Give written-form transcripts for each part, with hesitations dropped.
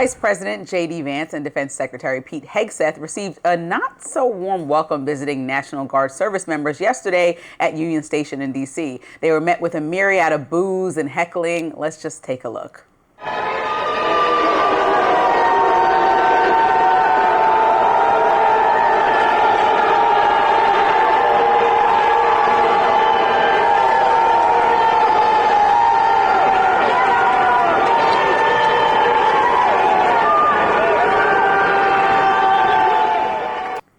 Vice President J.D. Vance and Defense Secretary Pete Hegseth received a not-so-warm welcome visiting National Guard service members yesterday at Union Station in D.C. They were met with a myriad of boos and heckling. Let's just take a look.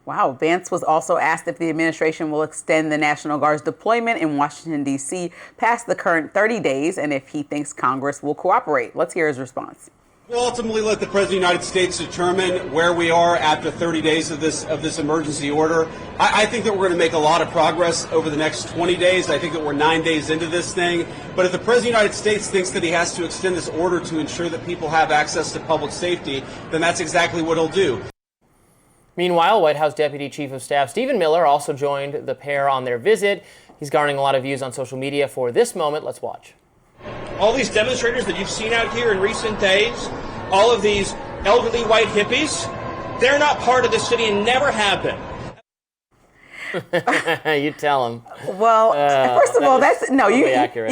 Wow. Vance was also asked if the administration will extend the National Guard's deployment in Washington, D.C. past the current 30 days and if he thinks Congress will cooperate. Let's hear his response. We'll ultimately let the President of the United States determine where we are after 30 days of this emergency order. I think that we're going to make a lot of progress over the next 20 days. I think that we're 9 days into this thing. But if the President of the United States thinks that he has to extend this order to ensure that people have access to public safety, then that's exactly what he'll do. Meanwhile, White House Deputy Chief of Staff Stephen Miller also joined the pair on their visit. He's garnering a lot of views on social media for this moment. Let's watch. All these demonstrators that you've seen out here in recent days, all of these elderly white hippies, they're not part of the city and never have been. You tell him. Well, first of all, that's no. You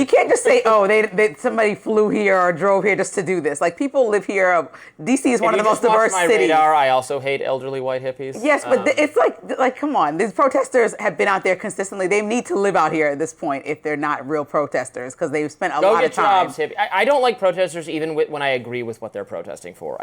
can't just say, "Oh, they somebody flew here or drove here just to do this." Like people live here. DC is one of the most diverse cities. Radar, I also hate elderly white hippies. Yes, but it's like, come on. These protesters have been out there consistently. They need to live out here at this point if they're not real protesters because they've spent a lot of time. Jobs, hippie. I don't like protesters even when I agree with what they're protesting for.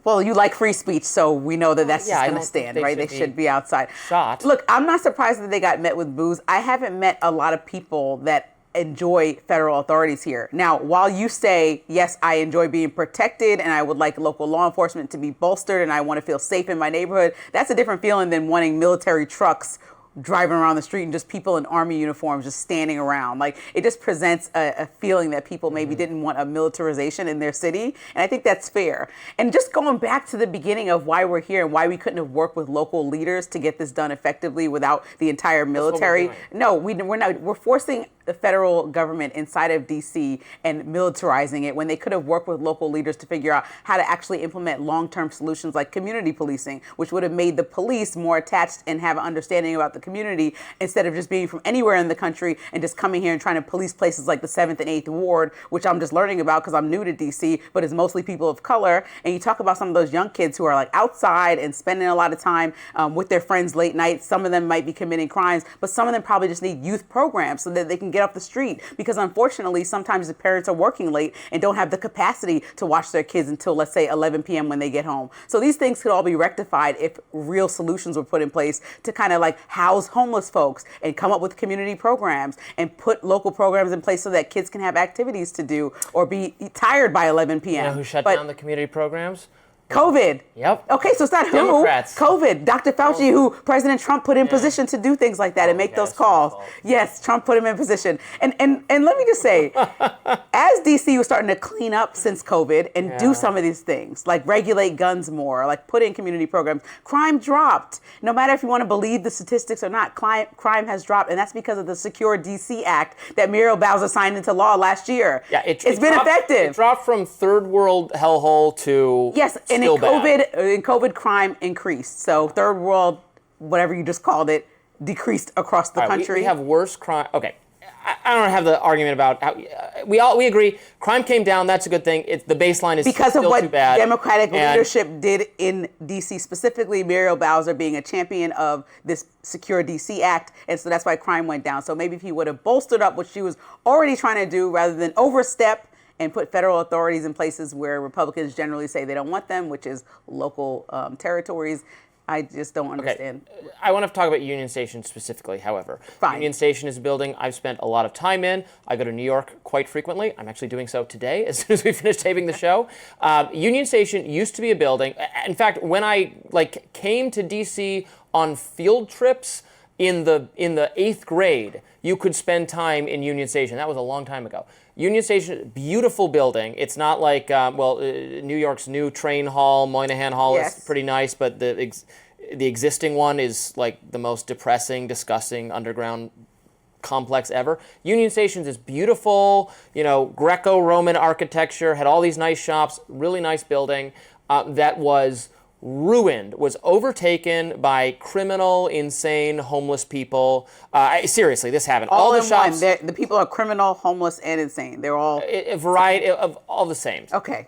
Well, you like free speech, so we know that that's just going to stand, right? They should be outside. Shot. Look, I'm not surprised that they got met with boos. I haven't met a lot of people that enjoy federal authorities here. Now, while you say, yes, I enjoy being protected and I would like local law enforcement to be bolstered and I want to feel safe in my neighborhood, that's a different feeling than wanting military trucks driving around the street and just people in army uniforms just standing around. Like, it just presents a feeling that people maybe didn't want a militarization in their city. And I think that's fair. And just going back to the beginning of why we're here and why we couldn't have worked with local leaders to get this done effectively without the entire military. No, we're not. We're forcing the federal government inside of D.C. and militarizing it when they could have worked with local leaders to figure out how to actually implement long-term solutions like community policing, which would have made the police more attached and have an understanding about the community instead of just being from anywhere in the country and just coming here and trying to police places like the 7th and 8th Ward, which I'm just learning about because I'm new to D.C., but it's mostly people of color. And you talk about some of those young kids who are like outside and spending a lot of time with their friends late night. Some of them might be committing crimes, but some of them probably just need youth programs so that they can get off the street because unfortunately sometimes the parents are working late and don't have the capacity to watch their kids until, let's say, 11 p.m. when they get home. So these things could all be rectified if real solutions were put in place to kind of like house homeless folks and come up with community programs and put local programs in place so that kids can have activities to do or be tired by 11 p.m. You know who shut down the community programs? COVID. Yep. Okay, so it's not Democrats. who. COVID. Dr. Fauci, who President Trump put in position to do things like that and make those calls. Yes, Trump put him in position. And let me just say, as DC was starting to clean up since COVID and do some of these things, like regulate guns more, like put in community programs, crime dropped. No matter if you want to believe the statistics or not, crime has dropped, and that's because of the Secure DC Act that Muriel Bowser signed into law last year. Yeah, it's been effective. It dropped from third world hellhole to and in COVID, crime increased. So third world, whatever you just called it, decreased across the country. We have worse crime. Okay, I don't have the argument about how we agree. Crime came down. That's a good thing. The baseline is because still of what too bad. Democratic leadership did in D.C., specifically Muriel Bowser being a champion of this Secure D.C. Act, and so that's why crime went down. So maybe if he would have bolstered up what she was already trying to do, rather than overstep and put federal authorities in places where Republicans generally say they don't want them, which is local territories. I just don't understand. Okay. I want to talk about Union Station specifically, however. Fine. Union Station is a building I've spent a lot of time in. I go to New York quite frequently. I'm actually doing so today as soon as we finish taping the show. Union Station used to be a building. In fact, when I came to D.C. on field trips in the 8th grade, you could spend time in Union Station. That was a long time ago. Union Station, beautiful building. It's not like, New York's new train hall, Moynihan Hall is pretty nice, but the existing one is like the most depressing, disgusting underground complex ever. Union Station's is beautiful, Greco-Roman architecture, had all these nice shops, really nice building. that was ruined, was overtaken by criminal, insane, homeless people. Seriously, this happened. All the in shops, one. The people are criminal, homeless, and insane. They're all a variety of all the same. Okay.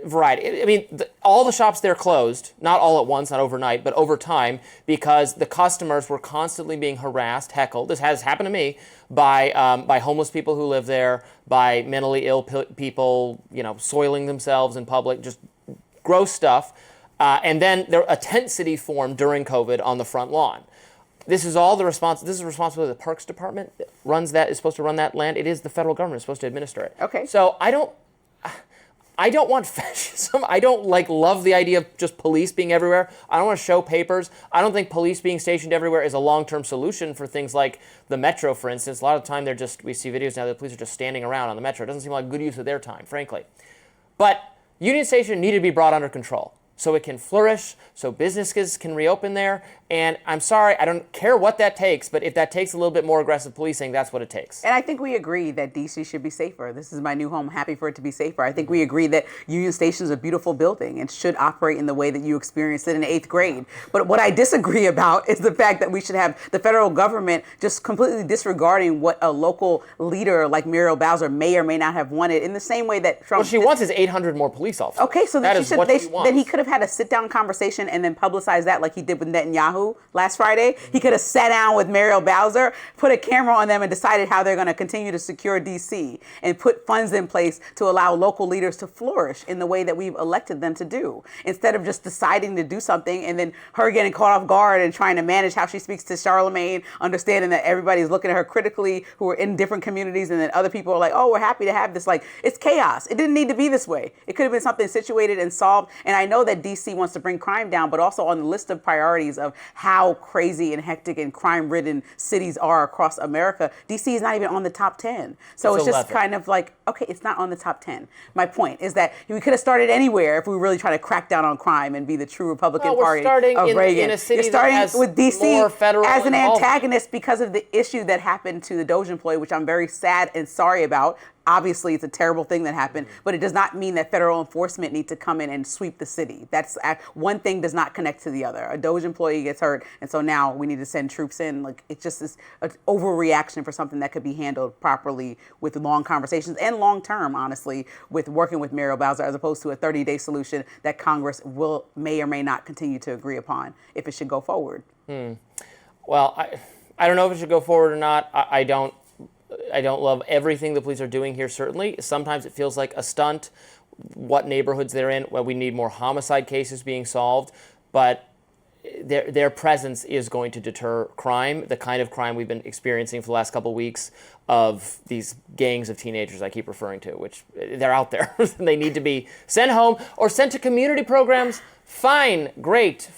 Variety. I mean, all the shops there closed, not all at once, not overnight, but over time, because the customers were constantly being harassed, heckled. This has happened to me by homeless people who live there, by mentally ill people, soiling themselves in public, just gross stuff. And then a tent city formed during COVID on the front lawn. This is all the This is responsibility of the Parks Department that is supposed to run that land. It is the federal government is supposed to administer it. Okay. So I don't want fascism. I don't love the idea of just police being everywhere. I don't want to show papers. I don't think police being stationed everywhere is a long-term solution for things like the metro, for instance. A lot of the time we see videos now that the police are just standing around on the metro. It doesn't seem like good use of their time, frankly. But Union Station needed to be brought under control so it can flourish, so businesses can reopen there. And I'm sorry, I don't care what that takes, but if that takes a little bit more aggressive policing, that's what it takes. And I think we agree that D.C. should be safer. This is my new home. Happy for it to be safer. I think we agree that Union Station is a beautiful building and should operate in the way that you experienced it in 8th grade. But what I disagree about is the fact that we should have the federal government just completely disregarding what a local leader like Muriel Bowser may or may not have wanted, in the same way that Trump... What she wants is 800 more police officers. Okay, so that is what she wants. Then he could have had a sit-down conversation and then publicize that like he did with Netanyahu last Friday. He could have sat down with Muriel Bowser, put a camera on them, and decided how they're going to continue to secure D.C. and put funds in place to allow local leaders to flourish in the way that we've elected them to do, instead of just deciding to do something and then her getting caught off guard and trying to manage how she speaks to Charlemagne, understanding that everybody's looking at her critically who are in different communities, and then other people are like, oh, we're happy to have this. It's chaos. It didn't need to be this way. It could have been something situated and solved. And I know that D.C. wants to bring crime down, but also on the list of priorities of how crazy and hectic and crime-ridden cities are across America, D.C. is not even on the top 10. So it's just kind of like, okay, it's not on the top 10. My point is that we could have started anywhere if we really try to crack down on crime and be the true Republican Party of Reagan. In a city You're starting that has with D.C. more federal as an involvement. antagonist because of the issue that happened to the Doge employee, which I'm very sad and sorry about. Obviously, it's a terrible thing that happened, but it does not mean that federal enforcement need to come in and sweep the city. That's one thing does not connect to the other. A Doge employee gets hurt, and so now we need to send troops in. It's just this overreaction for something that could be handled properly with long conversations and long term, honestly, with working with Muriel Bowser, as opposed to a 30-day solution that Congress may or may not continue to agree upon if it should go forward. Well, I don't know if it should go forward or not. I don't love everything the police are doing here, certainly. Sometimes it feels like a stunt, what neighborhoods they're in. Well, we need more homicide cases being solved, but their presence is going to deter crime, the kind of crime we've been experiencing for the last couple of weeks of these gangs of teenagers I keep referring to, which they're out there. They need to be sent home or sent to community programs. Fine, great.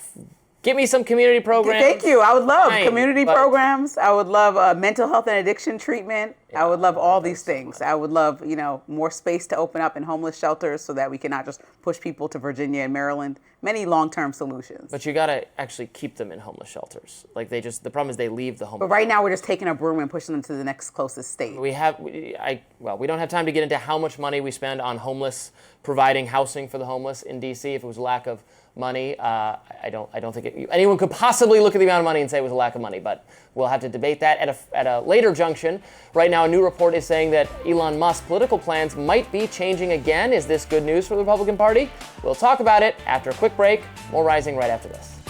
Give me some community programs. Thank you. I would love community programs. I would love mental health and addiction treatment. I would love all these things. I would love, more space to open up in homeless shelters so that we can not just push people to Virginia and Maryland. Many long-term solutions. But you got to actually keep them in homeless shelters. The problem is they leave the homeless. But right now we're just taking a broom and pushing them to the next closest state. We don't have time to get into how much money we spend on providing housing for the homeless in D.C. If it was a lack of money, I don't think anyone could possibly look at the amount of money and say it was a lack of money, but we'll have to debate that at a later junction. Right now, a new report is saying that Elon Musk's political plans might be changing again. Is this good news for the Republican Party? We'll talk about it after a quick break. More Rising right after this.